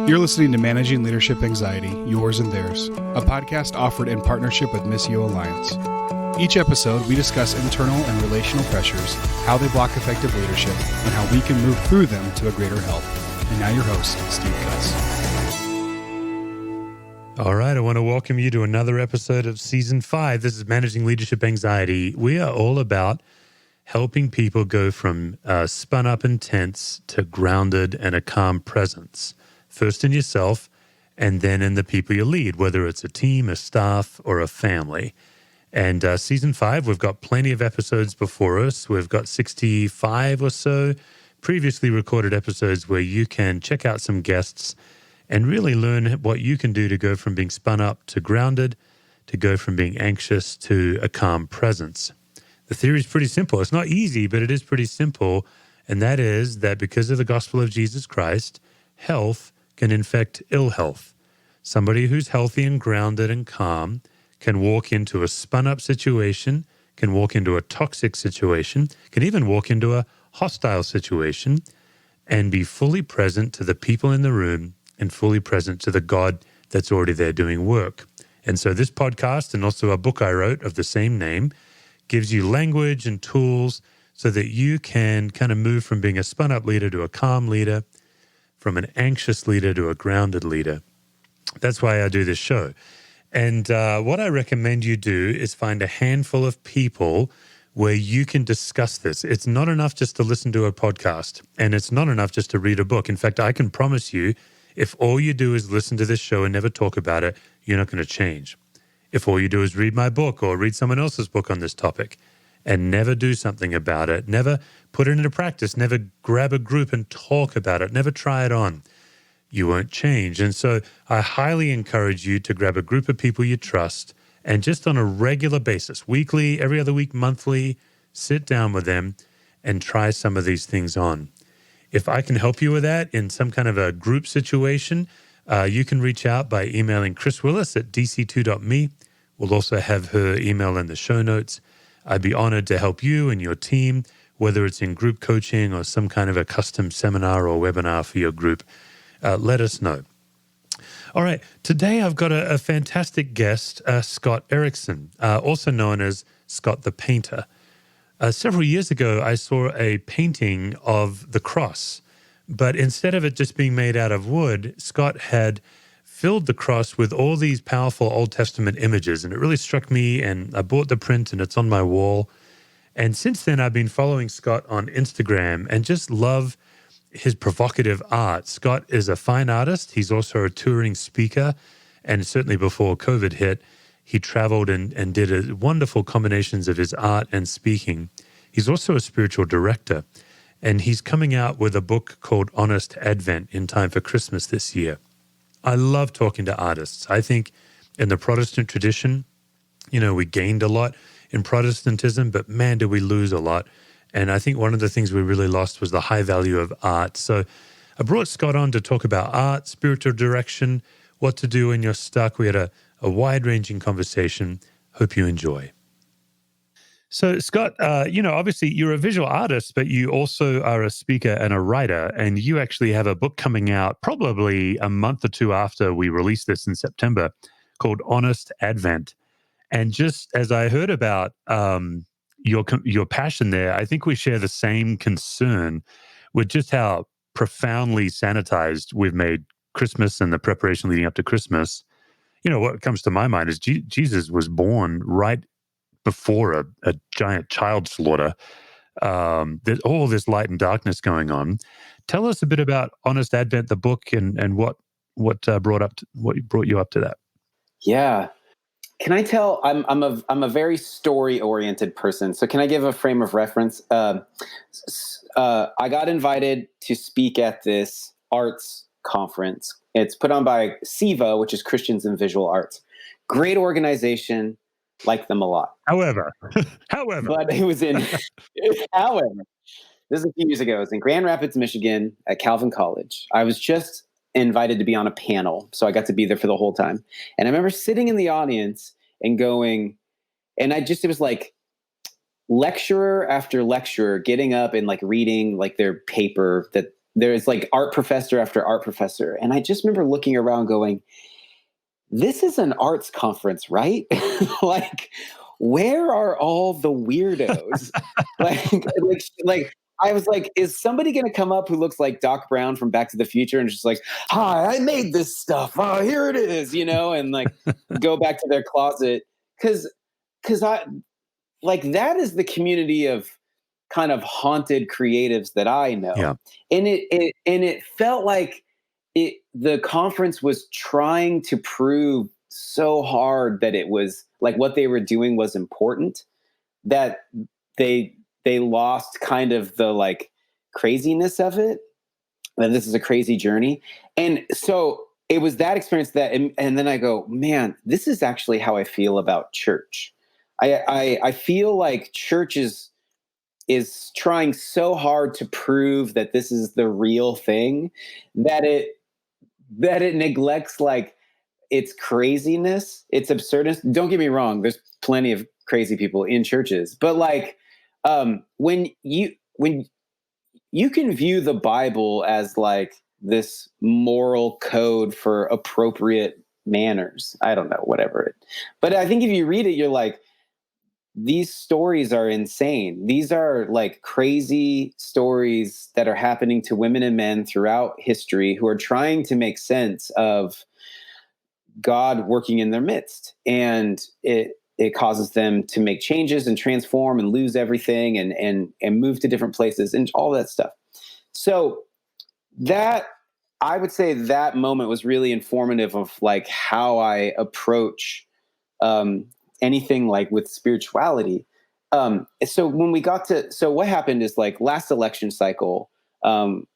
You're listening to Managing Leadership Anxiety, Yours and Theirs, a podcast offered in partnership with Missio Alliance. Each episode, we discuss internal and relational pressures, how they block effective leadership, and how we can move through them to a greater health. And now your host, Steve Cuss. All right, I want to welcome you to another episode of Season 5. This is Managing Leadership Anxiety. We are all about helping people go from spun up and tense to grounded and a calm presence. First in yourself, and then in the people you lead, whether it's a team, a staff, or a family. And Season 5, we've got plenty of episodes before us. We've got 65 or so previously recorded episodes where you can check out some guests and really learn what you can do to go from being spun up to grounded, to go from being anxious to a calm presence. The theory is pretty simple. It's not easy, but it is pretty simple. And that is that because of the gospel of Jesus Christ, health can infect ill health. Somebody who's healthy and grounded and calm can walk into a spun-up situation, can walk into a toxic situation, can even walk into a hostile situation and be fully present to the people in the room and fully present to the God that's already there doing work. And so this podcast and also a book I wrote of the same name gives you language and tools so that you can kind of move from being a spun-up leader to a calm leader, from an anxious leader to a grounded leader. That's why I do this show. And what I recommend you do is find a handful of people where you can discuss this. It's not enough just to listen to a podcast, and it's not enough just to read a book. In fact, I can promise you, if all you do is listen to this show and never talk about it, you're not going to change. If all you do is read my book or read someone else's book on this topic and never do something about it, never put it into practice, never grab a group and talk about it, never try it on, you won't change. And so I highly encourage you to grab a group of people you trust and just on a regular basis, weekly, every other week, monthly, sit down with them and try some of these things on. If I can help you with that in some kind of a group situation, you can reach out by emailing Chris Willis at dc2.me. We'll also have her email in the show notes. I'd be honored to help you and your team, whether it's in group coaching or some kind of a custom seminar or webinar for your group. Let us know. All right, today I've got a fantastic guest, Scott Erickson, also known as Scott the Painter. Several years ago, I saw a painting of the cross, but instead of it just being made out of wood, Scott had filled the cross with all these powerful Old Testament images, and it really struck me, and I bought the print, and it's on my wall. And since then, I've been following Scott on Instagram and just love his provocative art. Scott is a fine artist. He's also a touring speaker, and certainly before COVID hit, he traveled and did wonderful combinations of his art and speaking. He's also a spiritual director, and he's coming out with a book called Honest Advent in time for Christmas this year. I love talking to artists. I think in the Protestant tradition, we gained a lot in Protestantism, but man, did we lose a lot. And I think one of the things we really lost was the high value of art. So I brought Scott on to talk about art, spiritual direction, what to do when you're stuck. We had a wide-ranging conversation. Hope you enjoy. So, Scott, obviously you're a visual artist, but you also are a speaker and a writer, and you actually have a book coming out probably a month or two after we release this in September called Honest Advent. And just as I heard about your passion there, I think we share the same concern with just how profoundly sanitized we've made Christmas and the preparation leading up to Christmas. What comes to my mind is Jesus was born right before a giant child slaughter. There's all this light and darkness going on. Tell us a bit about Honest Advent, the book, and what brought you up to that. Yeah. Can I tell? I'm a very story oriented person. So can I give a frame of reference? I got invited to speak at this arts conference. It's put on by SIVA, which is Christians in Visual Arts. Great organization. Like them a lot. However, but it was however, this is a few years ago. It was in Grand Rapids, Michigan at Calvin College. I was just invited to be on a panel, so I got to be there for the whole time. And I remember sitting in the audience and going, and it was like lecturer after lecturer getting up and like reading like their paper that there's like art professor after art professor. And I just remember looking around going, this is an arts conference, right? Like, where are all the weirdos? like, I was like, is somebody going to come up who looks like Doc Brown from Back to the Future and just like, hi, I made this stuff. Oh, here it is, and like go back to their closet. Cause I like, that is the community of kind of haunted creatives that I know. Yeah. And it felt like the conference was trying to prove so hard that it was like what they were doing was important, that they lost kind of the like craziness of it. And this is a crazy journey. And so it was that experience and then I go, man, this is actually how I feel about church. I feel like church is trying so hard to prove that this is the real thing that it neglects like its craziness, its absurdness. Don't get me wrong, there's plenty of crazy people in churches, but like when you can view the Bible as like this moral code for appropriate manners. I don't know, whatever. But I think if you read it, you're like, these stories are insane. These are like crazy stories that are happening to women and men throughout history who are trying to make sense of God working in their midst. And it causes them to make changes and transform and lose everything and move to different places and all that stuff. So that, I would say that moment was really informative of like how I approach anything like with spirituality. So when we got to, so what happened is like last election cycle, and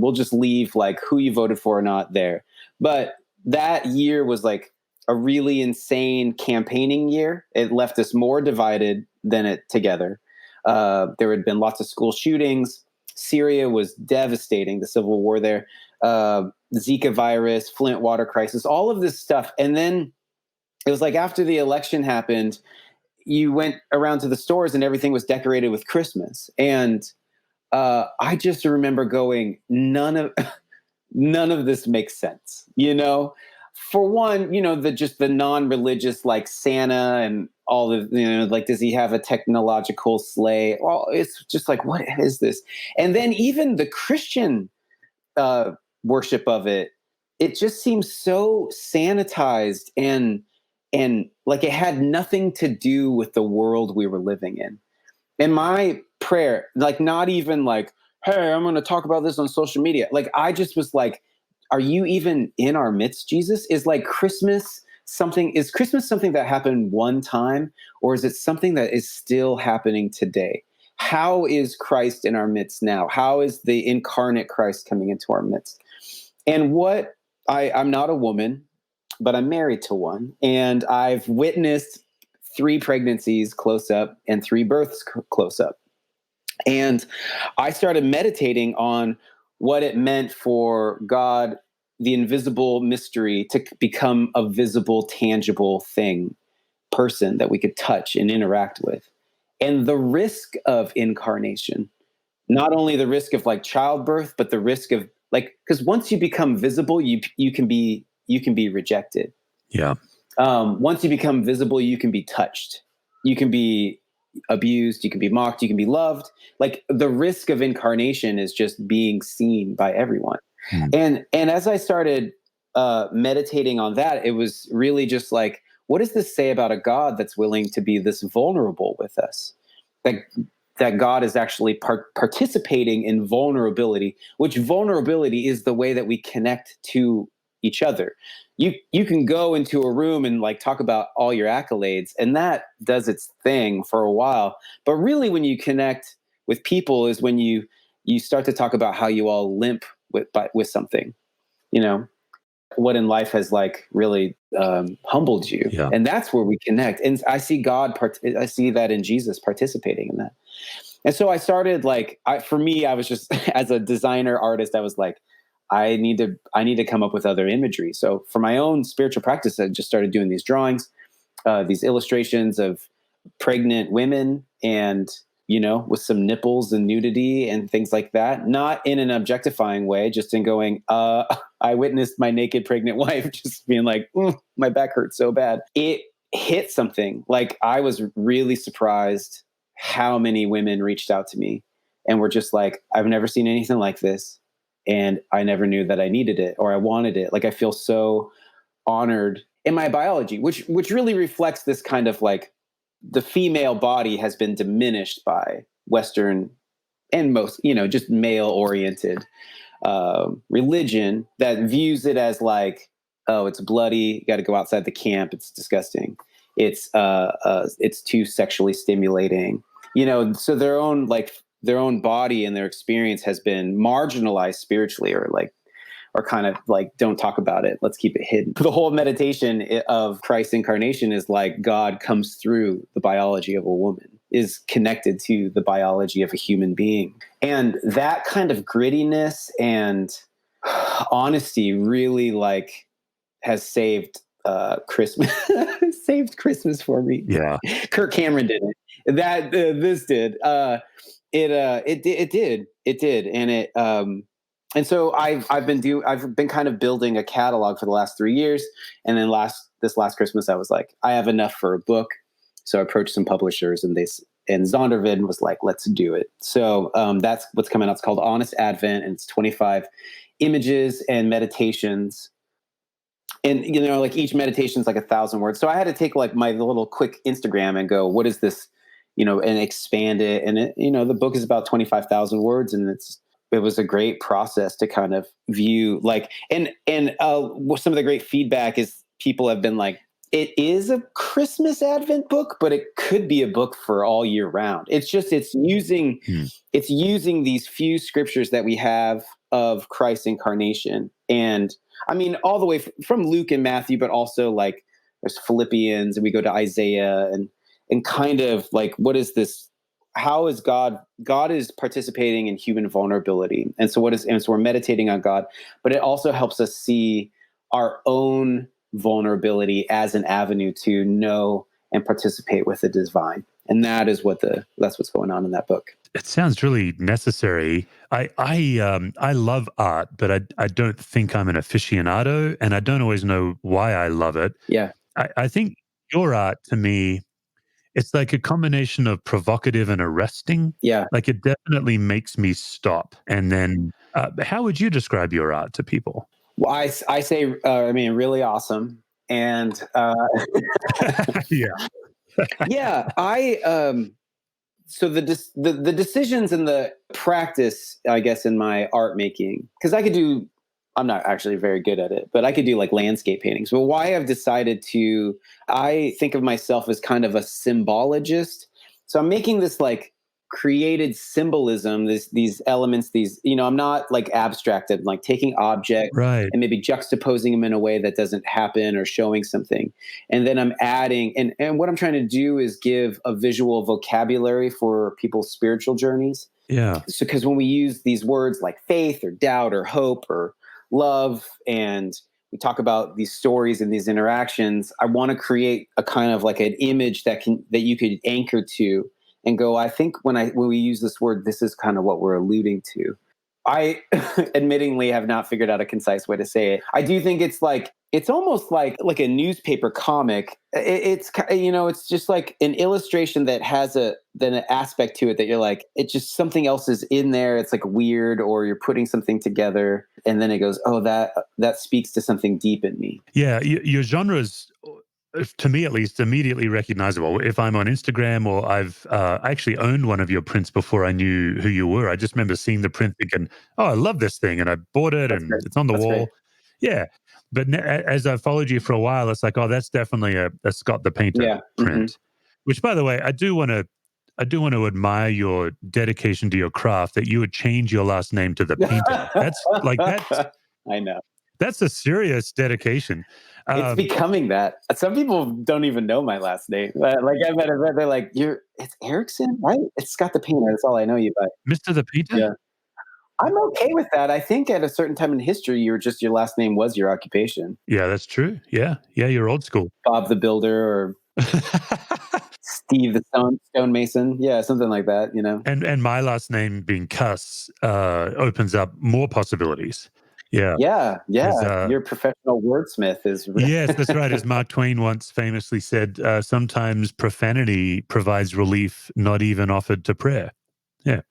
we'll just leave like who you voted for or not there. But that year was like a really insane campaigning year. It left us more divided than it together. There had been lots of school shootings. Syria was devastating, the civil war there. Zika virus, Flint water crisis, all of this stuff. And then it was like after the election happened, you went around to the stores and everything was decorated with Christmas. And I just remember going, none of this makes sense, For one, the non-religious like Santa and all the, like, does he have a technological sleigh? Well, it's just like, what is this? And then even the Christian worship of it just seems so sanitized and like it had nothing to do with the world we were living in. And my prayer, like not even like, hey, I'm going to talk about this on social media. Like I just was like, are you even in our midst, Jesus? Is Christmas something that happened one time, or is it something that is still happening today? How is Christ in our midst now? How is the incarnate Christ coming into our midst? And I'm not a woman, but I'm married to one, and I've witnessed 3 pregnancies close up and 3 births close up. And I started meditating on what it meant for God, the invisible mystery, to become a visible, tangible thing, person that we could touch and interact with. And the risk of incarnation, not only the risk of like childbirth, but the risk of like, because once you become visible, you can be rejected. Yeah. Once you become visible, you can be touched. You can be abused. You can be mocked. You can be loved. Like the risk of incarnation is just being seen by everyone. And as I started meditating on that, it was really just like, what does this say about a God that's willing to be this vulnerable with us? That God is actually participating in vulnerability, which vulnerability is the way that we connect to each other. You can go into a room and like talk about all your accolades, and that does its thing for a while. But really, when you connect with people is when you start to talk about how you all limp with something, what in life has like really humbled you. Yeah. And that's where we connect. And I see I see that in Jesus participating in that. And so I started like, for me, I was just, as a designer artist, I was like, I need to come up with other imagery. So for my own spiritual practice, I just started doing these drawings, these illustrations of pregnant women and with some nipples and nudity and things like that, not in an objectifying way, just in going, I witnessed my naked pregnant wife just being like, my back hurts so bad. It hit something. Like, I was really surprised how many women reached out to me and were just like, I've never seen anything like this. And I never knew that I needed it or I wanted it. Like, I feel so honored in my biology, which really reflects this kind of like, the female body has been diminished by Western and most, just male oriented religion that views it as like, oh, it's bloody. You got to go outside the camp. It's disgusting. It's too sexually stimulating, so their own body and their experience has been marginalized spiritually, or kind of like, don't talk about it. Let's keep it hidden. The whole meditation of Christ's incarnation is like God comes through the biology of a woman, is connected to the biology of a human being. And that kind of grittiness and honesty really like has saved Christmas, saved Christmas for me. Yeah. Kirk Cameron did it. This did. It did. And and so I've been kind of building a catalog for the last 3 years. And then this last Christmas, I was like, I have enough for a book. So I approached some publishers and Zondervan was like, let's do it. So that's what's coming out. It's called Honest Advent, and it's 25 images and meditations. And, like each meditation is like 1,000 words. So I had to take like my little quick Instagram and go, what is this, and expand it. And it, the book is about 25,000 words, and it was a great process to kind of view like, and some of the great feedback is people have been like, it is a Christmas Advent book, but it could be a book for all year round. It's just, it's using these few scriptures that we have of Christ's incarnation. And I mean, all the way from Luke and Matthew, but also like there's Philippians, and we go to Isaiah and kind of like, what is this? How is God is participating in human vulnerability. And so we're meditating on God, but it also helps us see our own vulnerability as an avenue to know and participate with the divine. And that is that's what's going on in that book. It sounds really necessary. I love art, but I don't think I'm an aficionado, and I don't always know why I love it. Yeah. I think your art, to me, it's like a combination of provocative and arresting. Yeah. Like, it definitely makes me stop. And then how would you describe your art to people? Well, I say, really awesome. And yeah. yeah, so the decisions and the practice, I guess, in my art making, because I'm not actually very good at it, but I could do like landscape paintings. But why I've decided I think of myself as kind of a symbologist. So I'm making this like created symbolism, these elements, I'm not like abstracted, like taking objects right, and maybe juxtaposing them in a way that doesn't happen or showing something. And then I'm adding, and what I'm trying to do is give a visual vocabulary for people's spiritual journeys. Yeah. So, because when we use these words like faith or doubt or hope or love, and we talk about these stories and these interactions, I want to create a kind of like an image that you could anchor to and go, I think when we use this word, this is kind of what we're alluding to. I admittingly have not figured out a concise way to say it. I do think it's almost like a newspaper comic. It's just like an illustration that has an aspect to it that you're like, it's just something else is in there. It's like weird, or you're putting something together and then it goes, oh, that speaks to something deep in me. Yeah. Your genres, to me at least, immediately recognizable. If I'm on Instagram, or I've actually owned one of your prints before I knew who you were. I just remember seeing the print thinking, oh, I love this thing. And I bought it. That's great. It's on the wall. Great. Yeah. But as I followed you for a while, it's like, oh, that's definitely a Scott the Painter print. Mm-hmm. Which, by the way, I do want to admire your dedication to your craft, that you would change your last name to the Painter. That's I know. That's a serious dedication. It's becoming that. Some people don't even know my last name. Like, I've met a they're like, it's Erickson, right? It's Scott the Painter. That's all I know you by. Mr. the Painter? Yeah. I'm okay with that. I think at a certain time in history, your last name was your occupation. Yeah, that's true. Yeah. Yeah, you're old school. Bob the Builder or Steve the stonemason. Yeah, something like that, And my last name being Cuss opens up more possibilities. Yeah. Yeah, yeah. 'Cause, Your professional wordsmith is. yes, that's right. As Mark Twain once famously said, sometimes profanity provides relief not even offered to prayer. Yeah.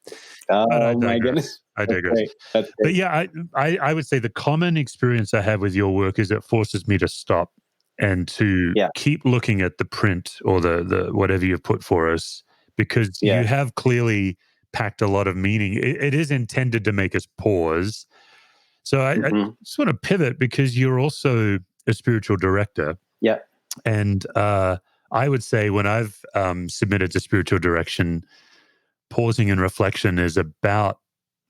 But I Oh my goodness, digress. I that's digress. great. That's But great. yeah, I would say the common experience I have with your work is it forces me to stop and to Yeah, keep looking at the print or the whatever you've put for us, because you yeah. have clearly packed a lot of meaning. It is intended to make us pause. So I Hmm. just want to pivot because you're also a spiritual director. Yeah. And I would say when I've submitted to spiritual direction, pausing and reflection is about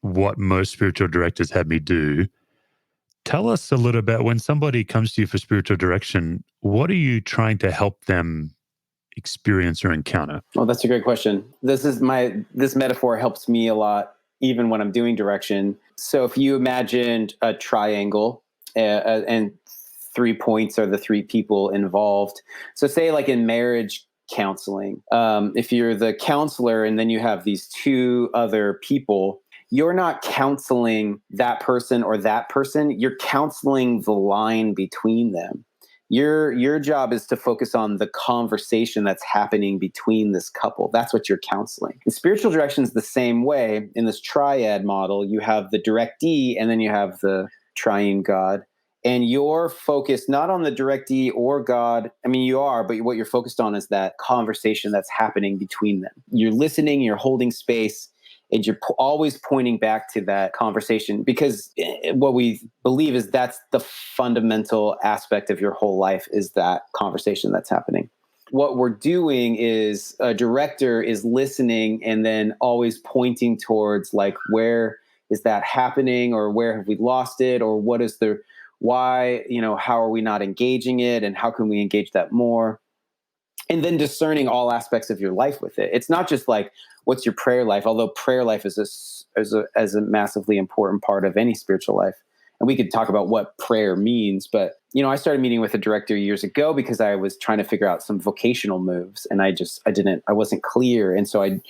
what most spiritual directors have me do. Tell us a little bit when somebody comes to you for spiritual direction, what are you trying to help them experience or encounter? Well, that's a great question. This metaphor helps me a lot, even when I'm doing direction. So if you imagined a triangle, and 3 points are the three people involved. So say like in marriage counseling, if you're the counselor and then you have these two other people, you're not counseling that person or that person. You're counseling the line between them. Your job is to focus on the conversation that's happening between this couple. That's what you're counseling. And spiritual direction is the same way. In this triad model, you have the directee and then you have the triune God. And you're focused not on the directee or God. I mean, you are, but what you're focused on is that conversation that's happening between them. You're listening, you're holding space, and you're always pointing back to that conversation, because what we believe is that's the fundamental aspect of your whole life, is that conversation that's happening. What we're doing is a director is listening and then always pointing towards, like, where is that happening, or where have we lost it, or what is the why, how are we not engaging it, and how can we engage that more? And then discerning all aspects of your life with it. It's not just like, what's your prayer life? Although prayer life is a massively important part of any spiritual life. And we could talk about what prayer means. But, I started meeting with a director years ago because I was trying to figure out some vocational moves, and I wasn't clear. And so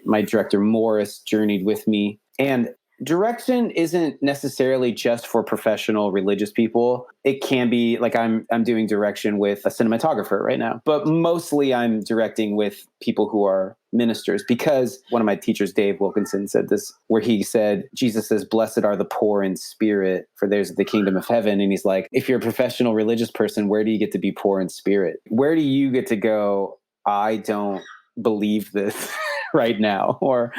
my director, Morris, journeyed with me. And direction isn't necessarily just for professional religious people. It can be like I'm doing direction with a cinematographer right now, but mostly I'm directing with people who are ministers, because one of my teachers, Dave Wilkinson, said this, where he said, Jesus says, "Blessed are the poor in spirit, for theirs is the kingdom of heaven." And he's like, if you're a professional religious person, where do you get to be poor in spirit? Where do you get to go, I don't believe this right now, or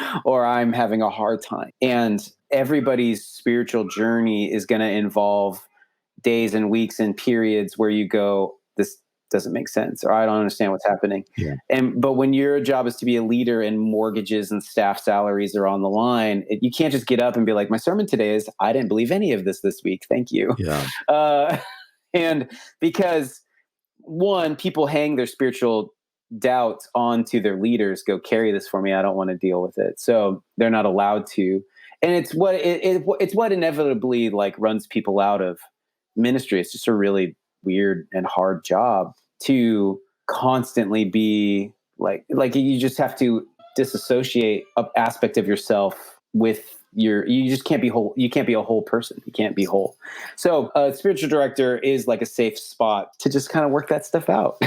I'm having a hard time? And everybody's spiritual journey is going to involve days and weeks and periods where you go, this doesn't make sense, or I don't understand what's happening. Yeah. But when your job is to be a leader and mortgages and staff salaries are on the line, you can't just get up and be like, my sermon today is, I didn't believe any of this week, thank you. Yeah. And because, one, people hang their spiritual doubts onto their leaders, go carry this for me, I don't want to deal with it, so they're not allowed to. And it's what inevitably, like, runs people out of ministry. It's just a really weird and hard job to constantly be like you just have to disassociate an aspect of yourself with you just can't be whole. You can't be a whole person. You can't be whole. So a spiritual director is like a safe spot to just kind of work that stuff out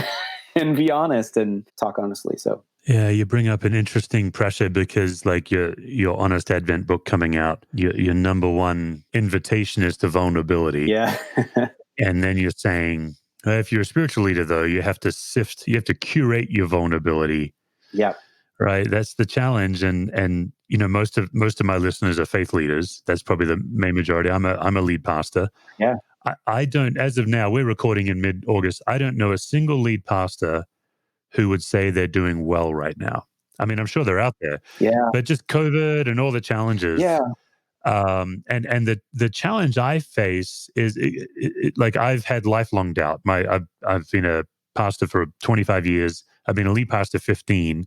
and be honest and talk honestly. So Yeah, you bring up an interesting pressure because, like, your Honest Advent book coming out, your number one invitation is to vulnerability. yeah. And then you're saying, if you're a spiritual leader, though, you have to curate your vulnerability. Yeah. Right. That's the challenge. And most of my listeners are faith leaders. That's probably the main majority. I'm a lead pastor. Yeah. I don't, as of now, we're recording in mid-August. I don't know a single lead pastor who would say they're doing well right now. I mean, I'm sure they're out there, Yeah. but just COVID and all the challenges. Yeah. And the challenge I face is like, I've had lifelong doubt. I've been a pastor for 25 years. I've been a lead pastor 15.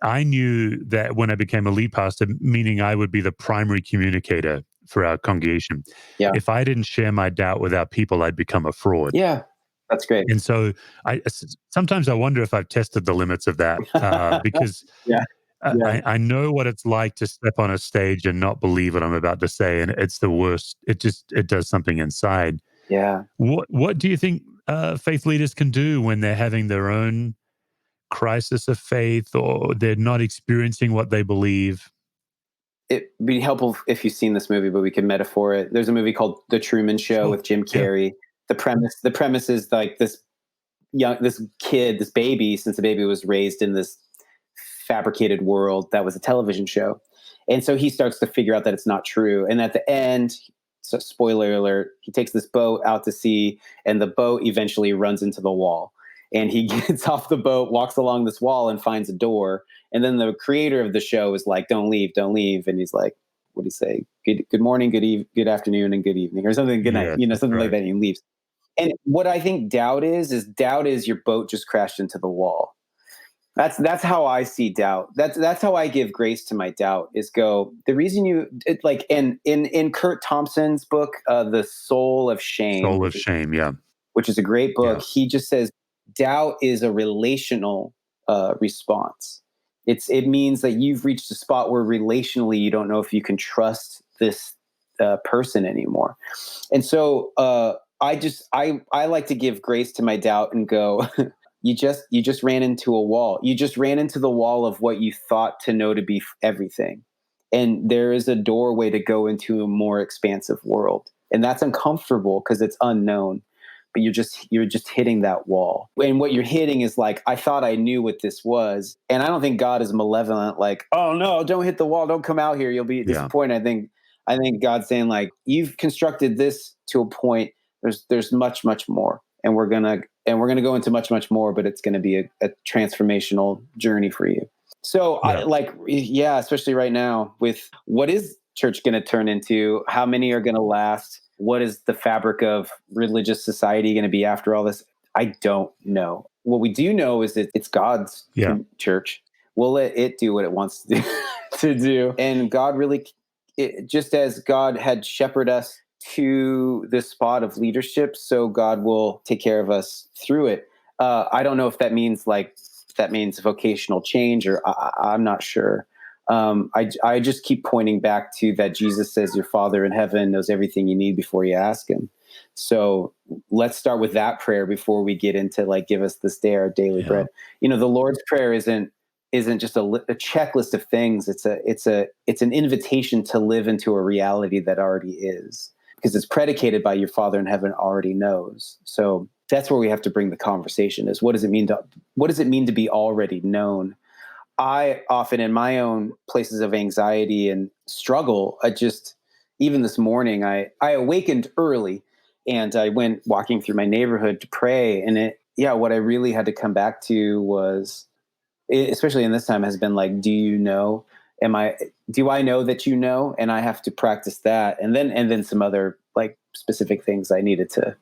I knew that when I became a lead pastor, meaning I would be the primary communicator for our congregation. Yeah. If I didn't share my doubt with our people, I'd become a fraud. Yeah. That's great. And so sometimes I wonder if I've tested the limits of that because Yeah. Yeah. I know what it's like to step on a stage and not believe what I'm about to say, and it's the worst. It does something inside. Yeah. What do you think faith leaders can do when they're having their own crisis of faith or they're not experiencing what they believe? It'd be helpful if you've seen this movie, but we can metaphor it. There's a movie called The Truman Show Sure. with Jim Yeah. Carrey. The premise is like this kid, this baby, since the baby was raised in this fabricated world that was a television show. And so he starts to figure out that it's not true. And at the end, so spoiler alert, he takes this boat out to sea, and the boat eventually runs into the wall. And he gets off the boat, walks along this wall, and finds a door. And then the creator of the show is like, "Don't leave, don't leave." And he's like, "What do you say? Good morning, good afternoon, and good evening, or something. Good night, Yeah, something like right. that." And he leaves. And what I think doubt is your boat just crashed into the wall. That's how I see doubt. That's how I give grace to my doubt. Is go the reason like in Kurt Thompson's book, The Soul of Shame, Soul of shame. Yeah. which is a great book. Yeah. He just says doubt is a relational response. It means that you've reached a spot where relationally you don't know if you can trust this person anymore. And so I like to give grace to my doubt and go, you just ran into a wall. You just ran into the wall of what you thought to know to be everything. And there is a doorway to go into a more expansive world. And that's uncomfortable because it's unknown. But you're just hitting that wall. And what you're hitting is like, I thought I knew what this was. And I don't think God is malevolent, like, oh no, don't hit the wall, don't come out here, you'll be Yeah. disappointed. I think God's saying, like, you've constructed this to a point. There's much, much more. And we're gonna go into much, much more, but it's gonna be a transformational journey for you. So Yeah. especially right now with what is church gonna turn into, how many are gonna last? What is the fabric of religious society going to be after all this? I don't know. What we do know is that it's God's Yeah. church. We'll let it do what it wants to do. And God really, just as God had shepherded us to this spot of leadership, so God will take care of us through it. I don't know if that means vocational change, or I'm not sure. I just keep pointing back to that Jesus says your Father in heaven knows everything you need before you ask him. So let's start with that prayer before we get into like, give us this day our daily bread. The Lord's Prayer isn't just a checklist of things. It's an invitation to live into a reality that already is, because it's predicated by your Father in heaven already knows. So that's where we have to bring the conversation is, what does it mean to be already known? I often, in my own places of anxiety and struggle, even this morning, I awakened early and I went walking through my neighborhood to pray. And what I really had to come back to was, especially in this time, has been like, do you know? Do I know that you know? And I have to practice that. And then some other like specific things I needed to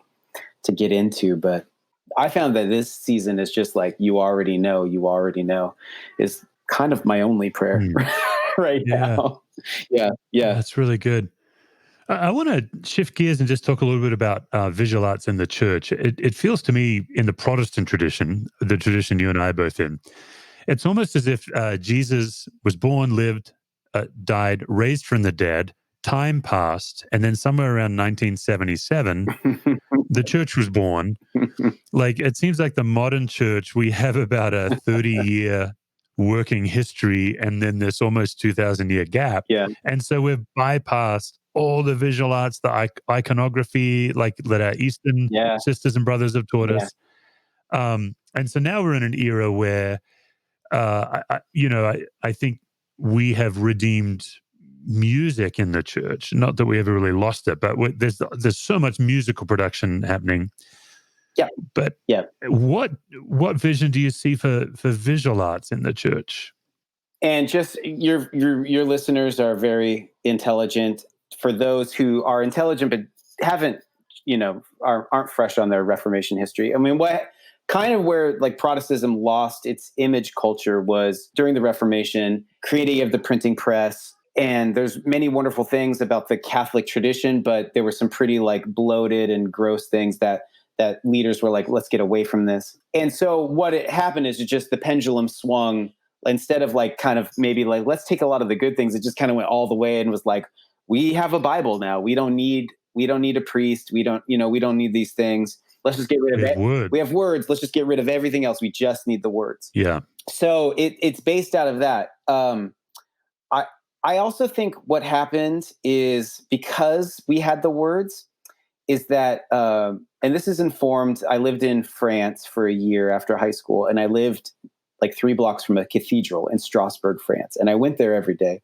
get into. But I found that this season is just like, you already know, is kind of my only prayer right now. Yeah. That's really good. I want to shift gears and just talk a little bit about visual arts in the church. It feels to me in the Protestant tradition, the tradition you and I are both in, it's almost as if Jesus was born, lived, died, raised from the dead, time passed, and then somewhere around 1977, the church was born. Like, it seems like the modern church, we have about a 30-year working history and then this almost 2,000-year gap. Yeah. And so we've bypassed all the visual arts, the iconography, like that our Eastern sisters and brothers have taught us. And so now we're in an era where, I think we have redeemed music in the church. Not that we ever really lost it, but there's so much musical production happening. Yeah. But what vision do you see for visual arts in the church? And just your listeners are very intelligent. For those who are intelligent but haven't, aren't fresh on their Reformation history. I mean, what kind of where like Protestantism lost its image culture was during the Reformation, creating of the printing press. And there's many wonderful things about the Catholic tradition, but there were some pretty like bloated and gross things that that leaders were like, let's get away from this. And so what it happened is it just the pendulum swung. Instead of like kind of maybe like let's take a lot of the good things, it just kind of went all the way and was like, we have a Bible now. We don't need a priest. We don't need these things. Let's just get rid of it. We have words. Let's just get rid of everything else. We just need the words. Yeah. So it's based out of that. I also think what happened is because we had the words is that, and this is informed, I lived in France for a year after high school, and I lived like 3 blocks from a cathedral in Strasbourg, France. And I went there every day.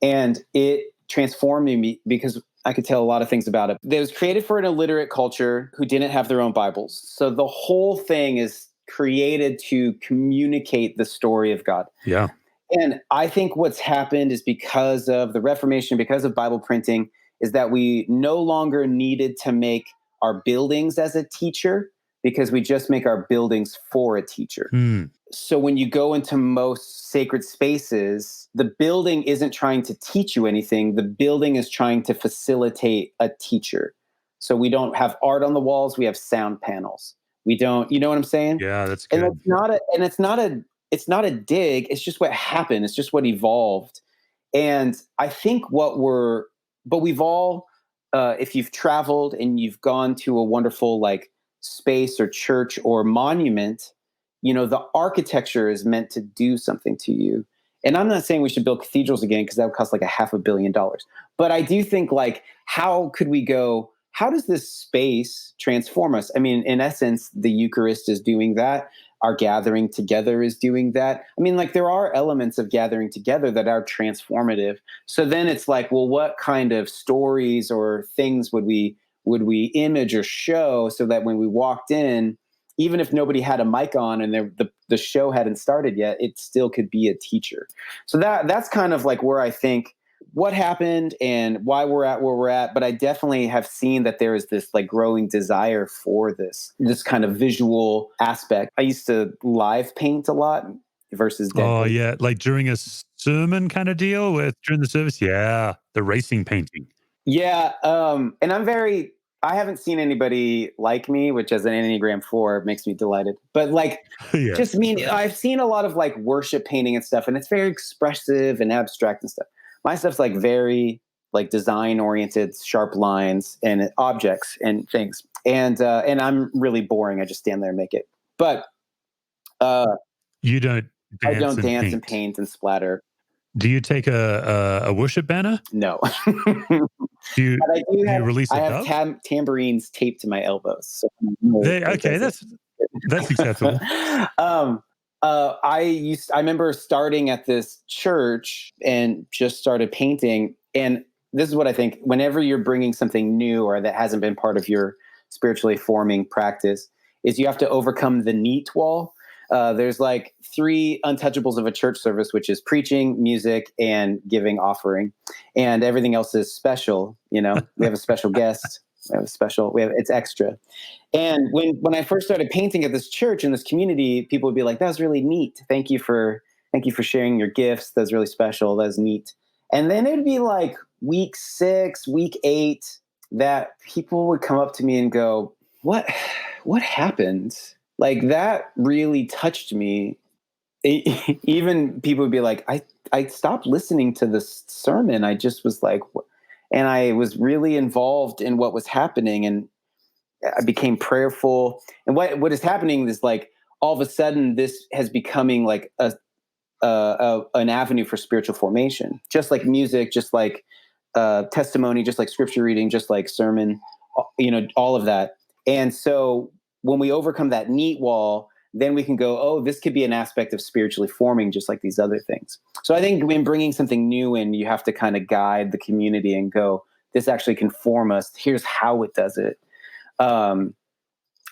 And it transformed me because I could tell a lot of things about it. It was created for an illiterate culture who didn't have their own Bibles. So the whole thing is created to communicate the story of God. Yeah. And I think what's happened is because of the Reformation, because of Bible printing, is that we no longer needed to make our buildings as a teacher because we just make our buildings for a teacher. So when you go into most sacred spaces, the building isn't trying to teach you anything. The building is trying to facilitate a teacher. So we don't have art on the walls. We have sound panels. We don't, you know what I'm saying? Yeah, that's good. And it's not a dig. It's just what happened. It's just what evolved. And I think we've all, if you've traveled and you've gone to a wonderful like space or church or monument, the architecture is meant to do something to you. And I'm not saying we should build cathedrals again because that would cost like $500 million. But I do think like, how does this space transform us? I mean, in essence, the Eucharist is doing that. Our gathering together is doing that. I mean, like there are elements of gathering together that are transformative. So then it's like, well, what kind of stories or things would we image or show so that when we walked in, even if nobody had a mic on and the show hadn't started yet, it still could be a teacher. So that's kind of like where I think what happened and why we're at where we're at. But I definitely have seen that there is this like growing desire for this kind of visual aspect. I used to live paint a lot versus dead paint. Yeah, like during a sermon kind of deal during the service. Yeah, the racing painting. Yeah, and I haven't seen anybody like me, which as an Enneagram 4 makes me delighted. But like, I've seen a lot of like worship painting and stuff, and it's very expressive and abstract and stuff. My stuff's like very like design oriented, sharp lines and objects and things. And I'm really boring. I just stand there and make it. But you don't. I don't dance and paint and splatter. Do you take a worship banner? No. Do you release a dove? I have tambourines taped to my elbows. So that's acceptable. I remember starting at this church and just started painting. And this is what I think. Whenever you're bringing something new or that hasn't been part of your spiritually forming practice, is you have to overcome the neat wall. There's like 3 untouchables of a church service, which is preaching, music, and giving offering. And everything else is special. We have a special guest. It's extra. And when I first started painting at this church in this community, people would be like, that was really neat. Thank you for sharing your gifts. That's really special. That's neat. And then it'd be like week 6, week 8, that people would come up to me and go, what happened? Like that really touched me. Even people would be like, I stopped listening to this sermon. I just was like, and I was really involved in what was happening, and I became prayerful. And what is happening is like all of a sudden this has becoming like an avenue for spiritual formation, just like music, just like testimony, just like scripture reading, just like sermon, all of that. And so when we overcome that neat wall, then we can go, oh, this could be an aspect of spiritually forming, just like these other things. So I think when bringing something new in, you have to kind of guide the community and go, this actually can form us. Here's how it does it. And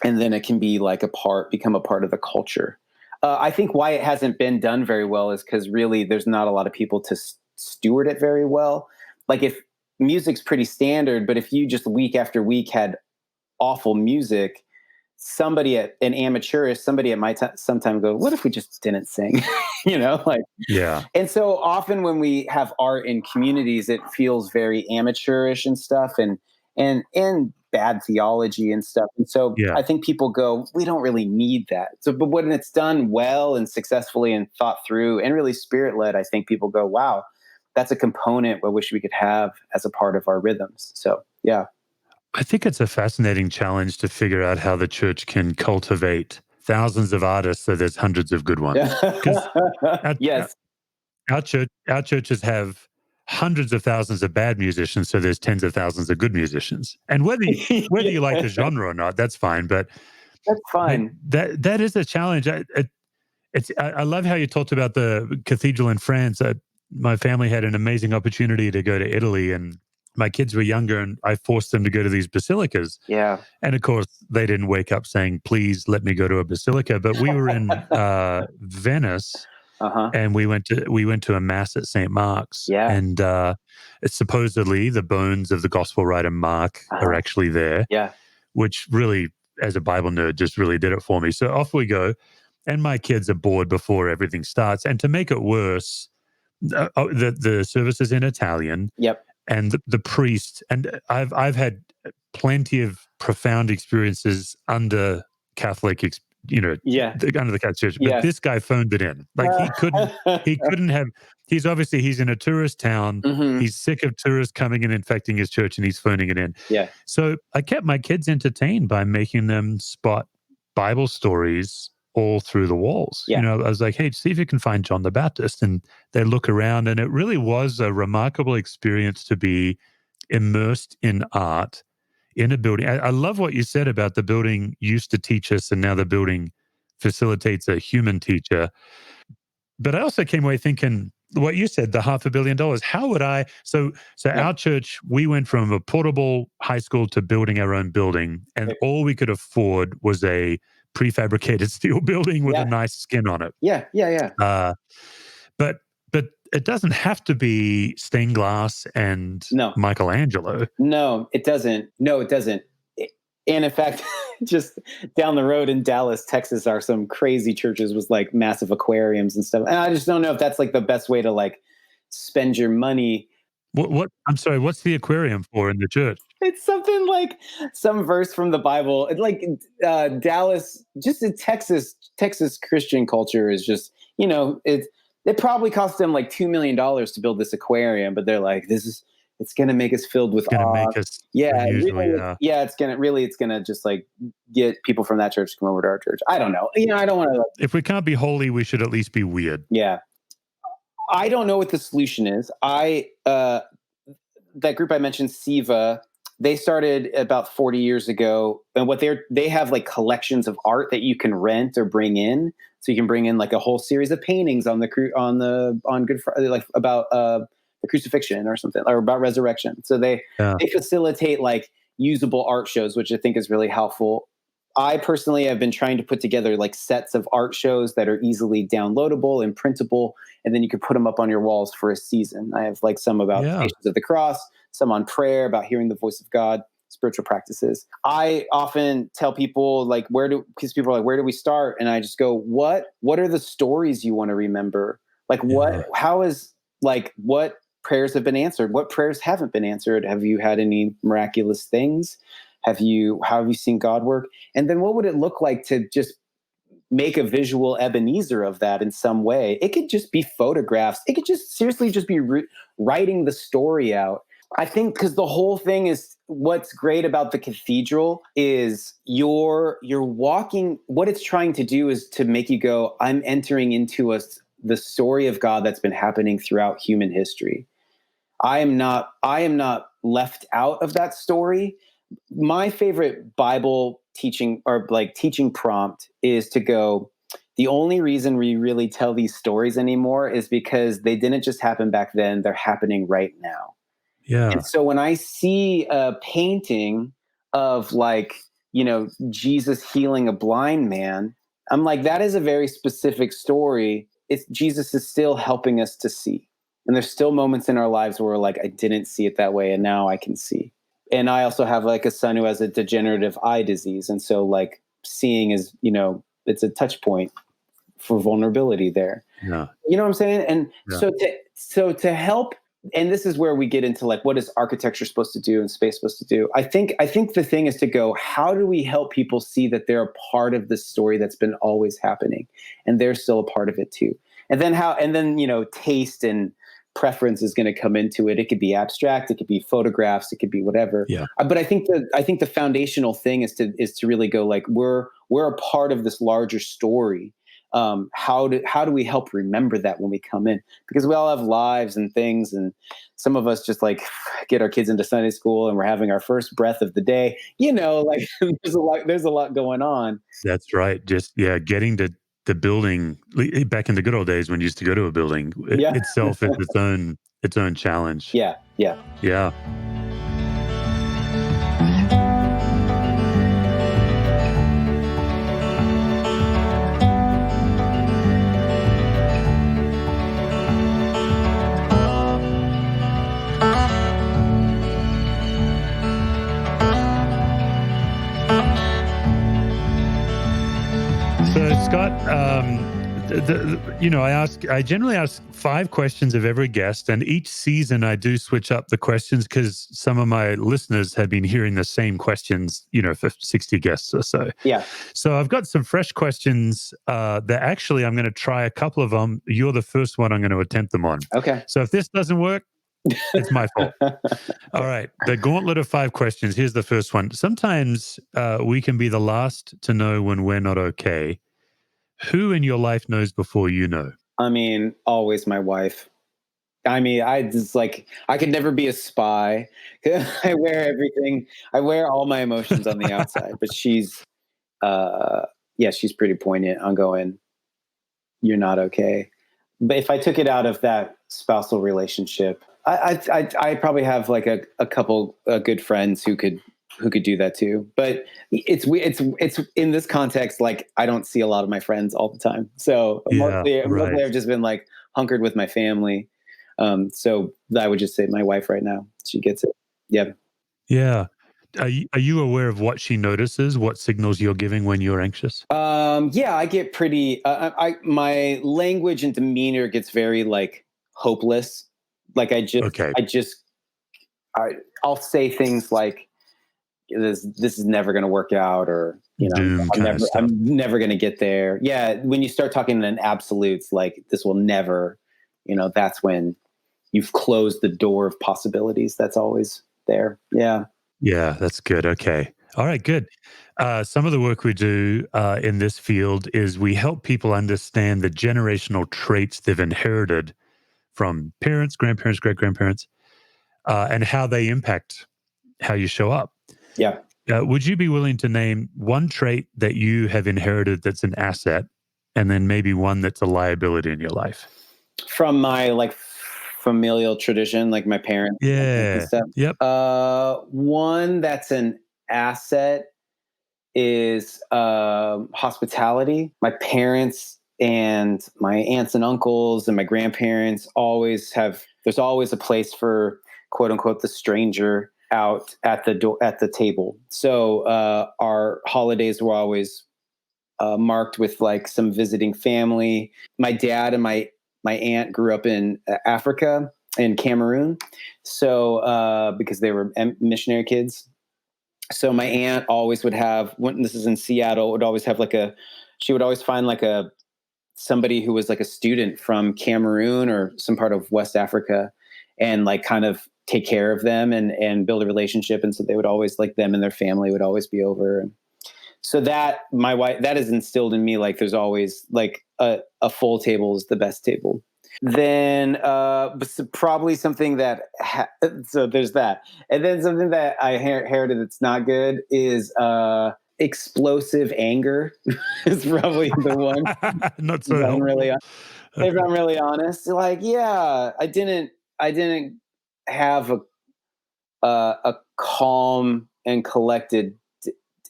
then it can be like become a part of the culture. I think why it hasn't been done very well is because really there's not a lot of people to steward it very well. Like if music's pretty standard, but if you just week after week had awful music, somebody at my sometime go, what if we just didn't sing? Yeah. And so often when we have art in communities, it feels very amateurish and stuff. And bad theology and stuff. And so Yeah. I think people go, we don't really need that. So, but when it's done well and successfully and thought through and really spirit led, I think people go, wow, that's a component I wish we could have as a part of our rhythms. So, yeah. I think it's a fascinating challenge to figure out how the church can cultivate thousands of artists so there's hundreds of good ones. Because Yes. our churches have hundreds of thousands of bad musicians, so there's tens of thousands of good musicians. And whether you like the genre or not, that's fine. But That's fine. that is a challenge. I love how you talked about the cathedral in France. My family had an amazing opportunity to go to Italy, and my kids were younger, and I forced them to go to these basilicas. Yeah. And of course, they didn't wake up saying, "Please let me go to a basilica." But we were in Venice, Uh-huh. and we went to a mass at St. Mark's. Yeah. And it's supposedly the bones of the gospel writer Mark are actually there. Yeah. Which really, as a Bible nerd, just really did it for me. So off we go. And my kids are bored before everything starts. And to make it worse, the service is in Italian. Yep. And the priest, and I've had plenty of profound experiences under Catholic, under the Catholic Church. But this guy phoned it in. Like he couldn't have. He's in a tourist town. Mm-hmm. He's sick of tourists coming and infecting his church, and he's phoning it in. Yeah. So I kept my kids entertained by making them spot Bible stories all through the walls. Yeah. I was like, hey, see if you can find John the Baptist. And they look around, and it really was a remarkable experience to be immersed in art in a building. I love what you said about the building used to teach us, and now the building facilitates a human teacher. But I also came away thinking what you said, the $500 million. How would I? So our church, we went from a portable high school to building our own building, and all we could afford was a prefabricated steel building with a nice skin on it. Yeah. But it doesn't have to be stained glass and Michelangelo. No, it doesn't. And in fact, just down the road in Dallas, Texas, are some crazy churches with like massive aquariums and stuff. And I just don't know if that's like the best way to like spend your money. What? I'm sorry. What's the aquarium for in the church? It's something like some verse from the Bible. It's like Dallas, just in Texas Christian culture is just, it probably cost them like $2 million to build this aquarium, but they're like, it's going to make us filled with awe. Make us it's going to just like get people from that church to come over to our church. I don't know. I don't want to. If we can't be holy, we should at least be weird. Yeah. I don't know what the solution is. That group I mentioned, Siva, they started about 40 years ago, and they have like collections of art that you can rent or bring in. So you can bring in like a whole series of paintings on Good Friday, like about the crucifixion or something, or about resurrection. So they facilitate like usable art shows, which I think is really helpful. I personally have been trying to put together like sets of art shows that are easily downloadable and printable, and then you can put them up on your walls for a season. I have like some about Stations of the Cross, some on prayer, about hearing the voice of God, spiritual practices. I often tell people like, because people are like, where do we start? And I just go, what are the stories you want to remember? Like what prayers have been answered? What prayers haven't been answered? Have you had any miraculous things? How have you seen God work? And then what would it look like to just make a visual Ebenezer of that in some way? It could just be photographs. It could just seriously just be writing the story out. I think because the whole thing is, what's great about the cathedral is you're walking. What it's trying to do is to make you go, I'm entering into the story of God that's been happening throughout human history. I am not left out of that story. My favorite Bible teaching or like teaching prompt is to go, the only reason we really tell these stories anymore is because they didn't just happen back then, they're happening right now. Yeah. And so when I see a painting of like, Jesus healing a blind man, I'm like, that is a very specific story. Jesus is still helping us to see. And there's still moments in our lives where we're like, I didn't see it that way, and now I can see. And I also have like a son who has a degenerative eye disease. And so like seeing is, it's a touch point for vulnerability there. Yeah. You know what I'm saying? And so to help and this is where we get into like, what is architecture supposed to do and space supposed to do? I think the thing is to go, how do we help people see that they're a part of this story that's been always happening and they're still a part of it too? And then, taste and preference is going to come into it. It could be abstract, it could be photographs, it could be whatever. Yeah. But I think the foundational thing is to really go like, we're a part of this larger story. How do we help remember that when we come in? Because we all have lives and things, and some of us just like get our kids into Sunday school and we're having our first breath of the day. Like there's a lot going on. That's right. Just getting to the building back in the good old days when you used to go to a building itself is its own challenge. Yeah. So Scott, I generally ask 5 questions of every guest, and each season I do switch up the questions because some of my listeners have been hearing the same questions, for 60 guests or so. Yeah. So I've got some fresh questions that actually I'm going to try a couple of them. You're the first one I'm going to attempt them on. Okay. So if this doesn't work, it's my fault. All right. The gauntlet of 5 questions. Here's the first one. Sometimes we can be the last to know when we're not okay. Who in your life knows before you know? I mean, always my wife. I mean, I could never be a spy. I wear everything. I wear all my emotions on the outside, but she's pretty poignant on going, you're not okay. But if I took it out of that spousal relationship, I probably have like a couple good friends who could do that too. But it's in this context, like I don't see a lot of my friends all the time. So mostly I've just been like hunkered with my family. So I would just say my wife right now. She gets it. Yeah. Yeah. Are you aware of what she notices, what signals you're giving when you're anxious? I get pretty, my language and demeanor gets very like hopeless. Like I'll say things like, this is never going to work out, or I'm never going to get there. Yeah. When you start talking in absolutes, like this will never, that's when you've closed the door of possibilities. That's always there. Yeah. Yeah, that's good. Okay. All right, good. Some of the work we do in this field is we help people understand the generational traits they've inherited from parents, grandparents, great-grandparents, and how they impact how you show up. Yeah. Would you be willing to name one trait that you have inherited that's an asset, and then maybe one that's a liability in your life? From my like familial tradition, like my parents. Yeah. And stuff. Yep. One that's an asset is hospitality. My parents and my aunts and uncles and my grandparents there's always a place for quote unquote the stranger out at the table. So our holidays were always marked with like some visiting family. My dad and my aunt grew up in Africa, in Cameroon. So because they were missionary kids. So my aunt always would have, when this is in Seattle, would always have she would always find like somebody who was like a student from Cameroon or some part of West Africa, and like kind of take care of them and build a relationship. And so they would always, like, them and their family would always be over. And so that my wife, that is instilled in me. Like there's always like a full table is the best table. Then probably something that so there's that. And then something that I inherited that's not good is explosive anger is probably the one. Not so If I'm really honest, like, yeah, I didn't have a calm and collected.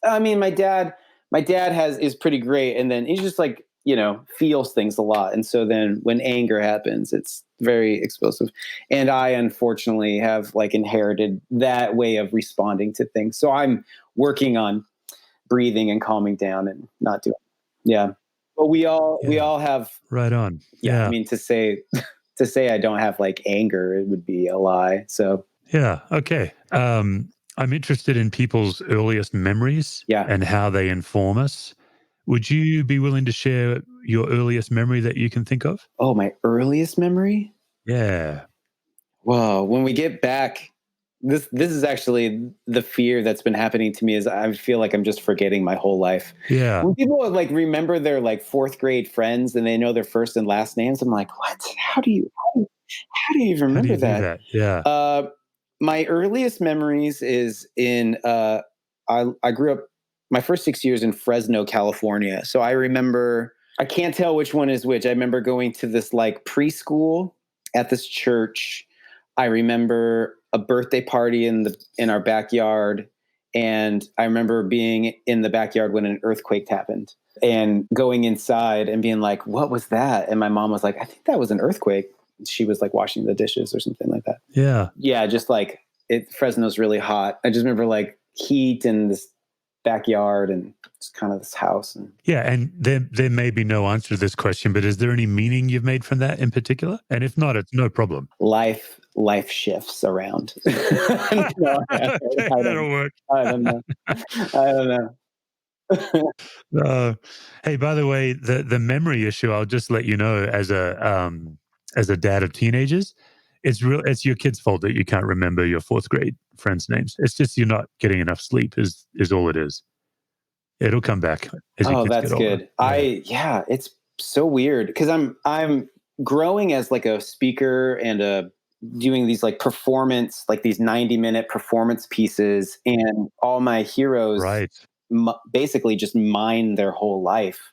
I mean, my dad is pretty great, and then he's just like, feels things a lot, and so then when anger happens, it's very explosive. And I unfortunately have like inherited that way of responding to things. So I'm working on breathing and calming down and not doing. Yeah, but we all have. Right on. Yeah, I mean, to say to say I don't have like anger, it would be a lie. So Yeah. Okay. I'm interested in people's earliest memories yeah. and how they inform us. Would you be willing to share your earliest memory that you can think of? Oh, my earliest memory? Yeah. Whoa, when we get back, this is actually the fear that's been happening to me is I feel like I'm just forgetting my whole life. Yeah. When people like remember their like fourth grade friends and they know their first and last names, I'm like, what? How do you even How do remember you do that? that? Yeah. My earliest memories is in I grew up my first 6 years in Fresno, California. So I remember I can't tell which one is which. I remember going to this like preschool at this church. I remember a birthday party in our backyard, and I remember being in the backyard when an earthquake happened and going inside and being like, "What was that?" And my mom was like, "I think that was an earthquake." She was like washing the dishes or something like that. Yeah. Yeah, just like Fresno's really hot. I just remember like heat and this backyard and just kind of this house. And Yeah. And there may be no answer to this question, but is there any meaning you've made from that in particular? And if not, it's no problem. life shifts around. No, Okay, that'll work. I don't know. I don't know. Hey, by the way, the memory issue, I'll just let you know as a dad of teenagers, it's your kid's fault that you can't remember your fourth grade friends' names. It's just you're not getting enough sleep is all it is. It'll come back as your Oh, kids get that's older. good. Yeah. Yeah, it's so weird because I'm growing as like a speaker and doing these like performance, like these 90-minute performance pieces, and all my heroes Right. basically just mine their whole life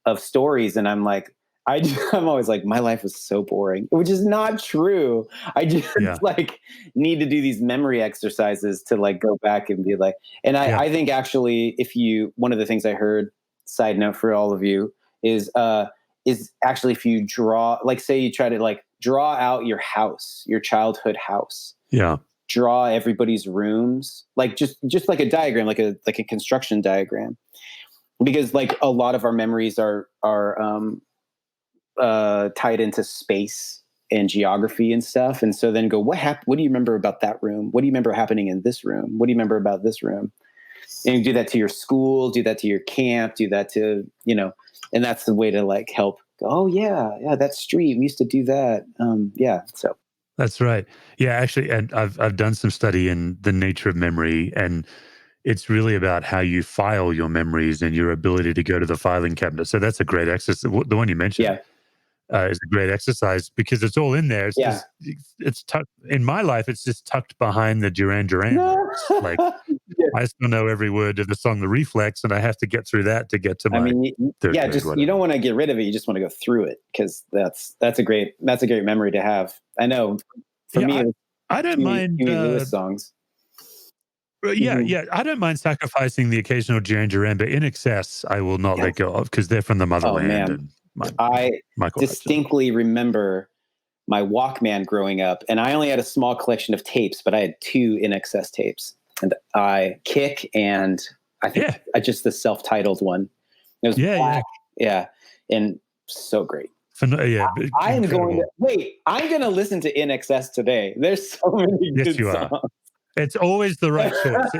of stories, and I'm like, I'm always like, my life was so boring, which is not true. I just Yeah. like need to do these memory exercises to like go back and be like, and Yeah. I think actually, one of the things I heard, side note for all of you, is actually if you draw, like, say you try to like draw out your house, your childhood house, Yeah. draw everybody's rooms, like just like a diagram, like a construction diagram, because like a lot of our memories are tied into space and geography and stuff. And so then go, what happened? What do you remember about that room? What do you remember happening in this room? What do you remember about this room? And you do that to your school, do that to your camp, do that to, and that's the way to like help go, oh yeah, that street, we used to do that. Yeah. So That's right. Yeah, actually, and I've done some study in the nature of memory, and it's really about how you file your memories and your ability to go to the filing cabinet. So that's a great exercise. The one you mentioned yeah, is a great exercise because it's all in there. It's yeah. just it's tucked in my life. It's just tucked behind the Duran Duran No. lyrics. Like Yeah. I still know every word of the song "The Reflex," and I have to get through that to get to I my mean, third yeah, grade. just you Whatever. don't want to get rid of it. You just want to go through it because that's a great memory to have. I know for Yeah, me, it was I don't mind. Huey Lewis songs. Yeah, Mhm. yeah. I don't mind sacrificing the occasional Duran Duran, but in excess, I will not Yeah. let go of because they're from the Oh motherland man, and I Michael Hudson. distinctly remember my Walkman growing up, and I only had a small collection of tapes, but I had two In Excess tapes, and I Kick, and I think Yeah, I just the self-titled one. It was yeah, yeah. black, yeah, and so great. Yeah, I am going to incredible. wait. I'm going to listen to In Excess today. There's so many Yes, good you are. songs. It's always the right choice.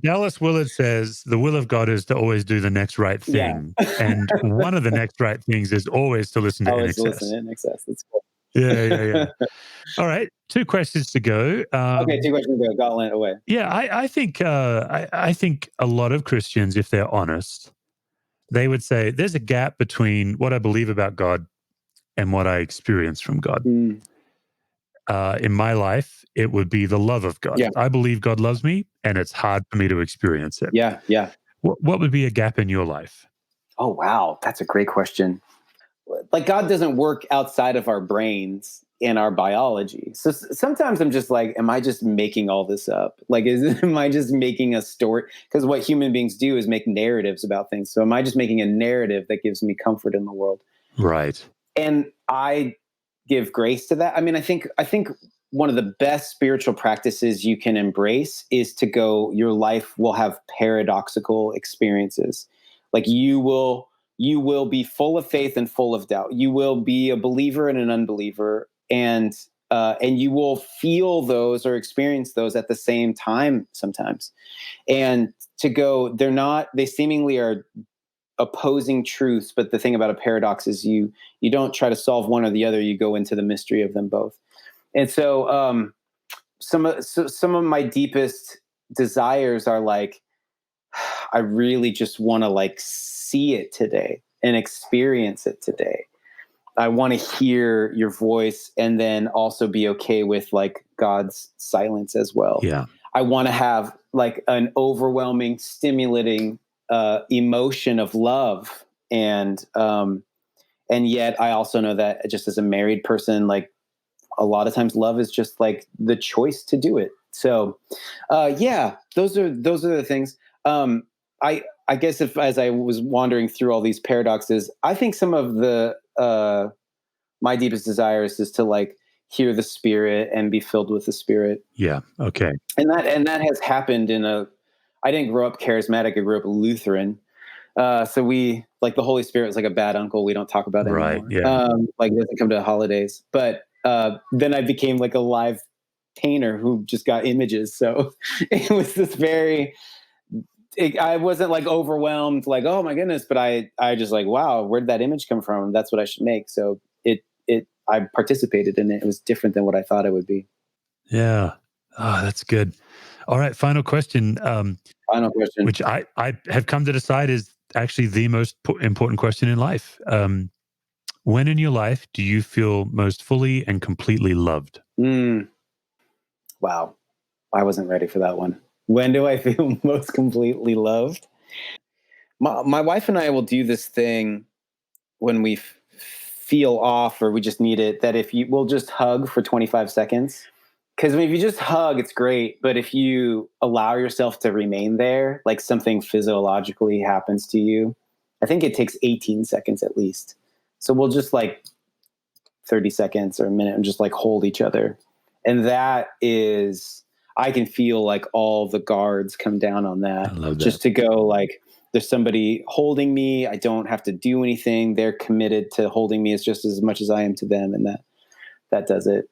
Dallas Willard says the will of God is to always do the next right Yeah, thing, and one of the next right things is always to listen to In always listen Excess. to In Excess. That's cool. Yeah, yeah, yeah. All right, two questions to go. Okay, two questions ago. Gauntlet away. Yeah, I think a lot of Christians, if they're honest, they would say there's a gap between what I believe about God and what I experience from God. Mm, In my life, it would be the love of God. yeah, I believe God loves me, and it's hard for me to experience it. yeah. What would be a gap in your life? Oh wow, that's a great question. Like God doesn't work outside of our brains and our biology. So sometimes I'm just like, am I just making all this up? Like, am I just making a story? Because what human beings do is make narratives about things. So am I just making a narrative that gives me comfort in the world? Right. And I give grace to that. I mean, I think one of the best spiritual practices you can embrace is to go, your life will have paradoxical experiences. Like you you will be full of faith and full of doubt. You will be a believer and an unbeliever, and you will feel those or experience those at the same time sometimes. And they seemingly are opposing truths, but the thing about a paradox is you don't try to solve one or the other. You go into the mystery of them both. And so some of my deepest desires are like, I really just want to like see it today and experience it today. I want to hear your voice and then also be okay with like God's silence as well. Yeah. I want to have like an overwhelming, stimulating emotion of love. And yet I also know that just as a married person, like a lot of times love is just like the choice to do it. So those are the things. I guess as I was wandering through all these paradoxes, I think some of my deepest desires is to like hear the Spirit and be filled with the Spirit. Yeah. Okay. And that has happened I didn't grow up charismatic. I grew up Lutheran. So we like the Holy Spirit is like a bad uncle we don't talk about anymore. Right. Yeah. Like it doesn't come to holidays. But then I became like a live painter who just got images. So it was this I wasn't like overwhelmed, like, oh my goodness, but I just like, wow, where did that image come from? That's what I should make. So I participated in it. It was different than what I thought it would be. Yeah. Oh, that's good. All right. Final question. Final question. Which I have come to decide is actually the most important question in life. When in your life do you feel most fully and completely loved? Wow. I wasn't ready for that one. When do I feel most completely loved? My wife and I will do this thing when we feel off or we just need it, that we'll just hug for 25 seconds. Because if you just hug, it's great. But if you allow yourself to remain there, like something physiologically happens to you, I think it takes 18 seconds at least. So we'll just like 30 seconds or a minute and just like hold each other. And that is, I can feel like all the guards come down on that. I love that. Just to go like, there's somebody holding me. I don't have to do anything. They're committed to holding me as just as much as I am to them. And that does it.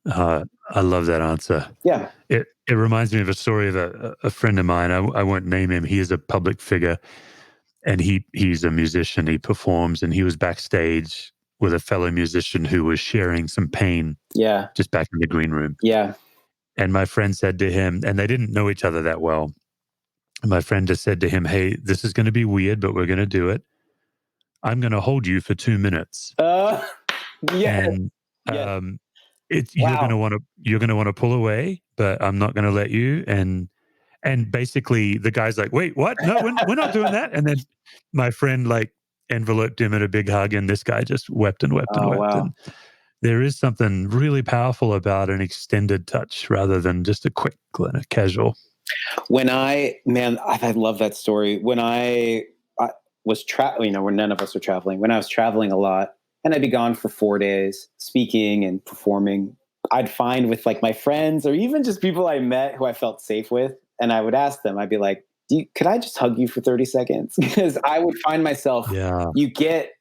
I love that answer. Yeah. It reminds me of a story of a friend of mine. I won't name him. He is a public figure and he's a musician. He performs and he was backstage with a fellow musician who was sharing some pain. Yeah. Just back in the green room. Yeah. And my friend said to him, and they didn't know each other that well. My friend just said to him, "Hey, this is going to be weird, but we're going to do it. I'm going to hold you for 2 minutes." Yeah. And Wow. you're going to want to pull away, but I'm not going to let you. And basically, the guy's like, "Wait, what? No, we're not doing that." And then my friend like enveloped him in a big hug, and this guy just wept and wept and wept. Wow. And there is something really powerful about an extended touch rather than just a quick and a casual. I love that story. When I was traveling, where none of us are traveling, when I was traveling a lot and I'd be gone for 4 days speaking and performing, I'd find with like my friends or even just people I met who I felt safe with. And I would ask them, I'd be like, could I just hug you for 30 seconds? Because I would find myself, you get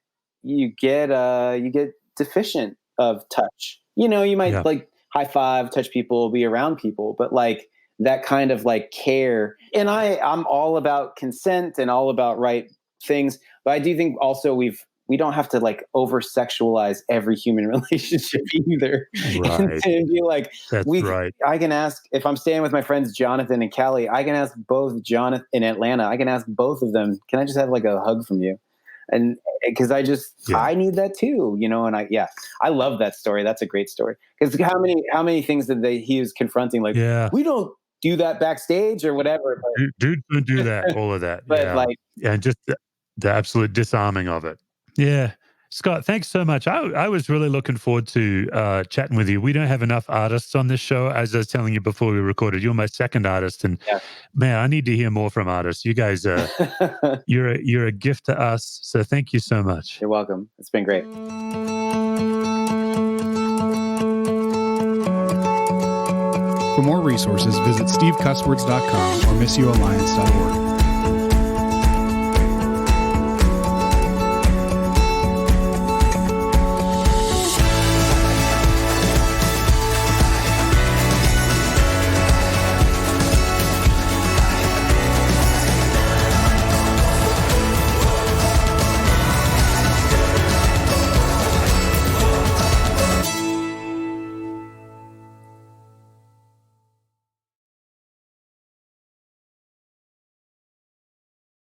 deficient of touch. You might like high five, touch people, be around people, but like that kind of like care. And I'm all about consent and all about right things. But I do think also we don't have to like over sexualize every human relationship either. Right. And be like, right. I can ask, if I'm staying with my friends, Jonathan and Kelly, I can ask both Jonathan in Atlanta. I can ask both of them, can I just have like a hug from you? And because I need that too, and I love that story. That's a great story. Because how many things he was confronting, like, we don't do that backstage or whatever. Dude, don't do that. All of that. But and just the absolute disarming of it. Yeah. Scott, thanks so much. I was really looking forward to chatting with you. We don't have enough artists on this show. As I was telling you before we recorded, you're my second artist. And man, I need to hear more from artists. You guys, you're a gift to us. So thank you so much. You're welcome. It's been great. For more resources, visit stevecusswords.com or missioalliance.org.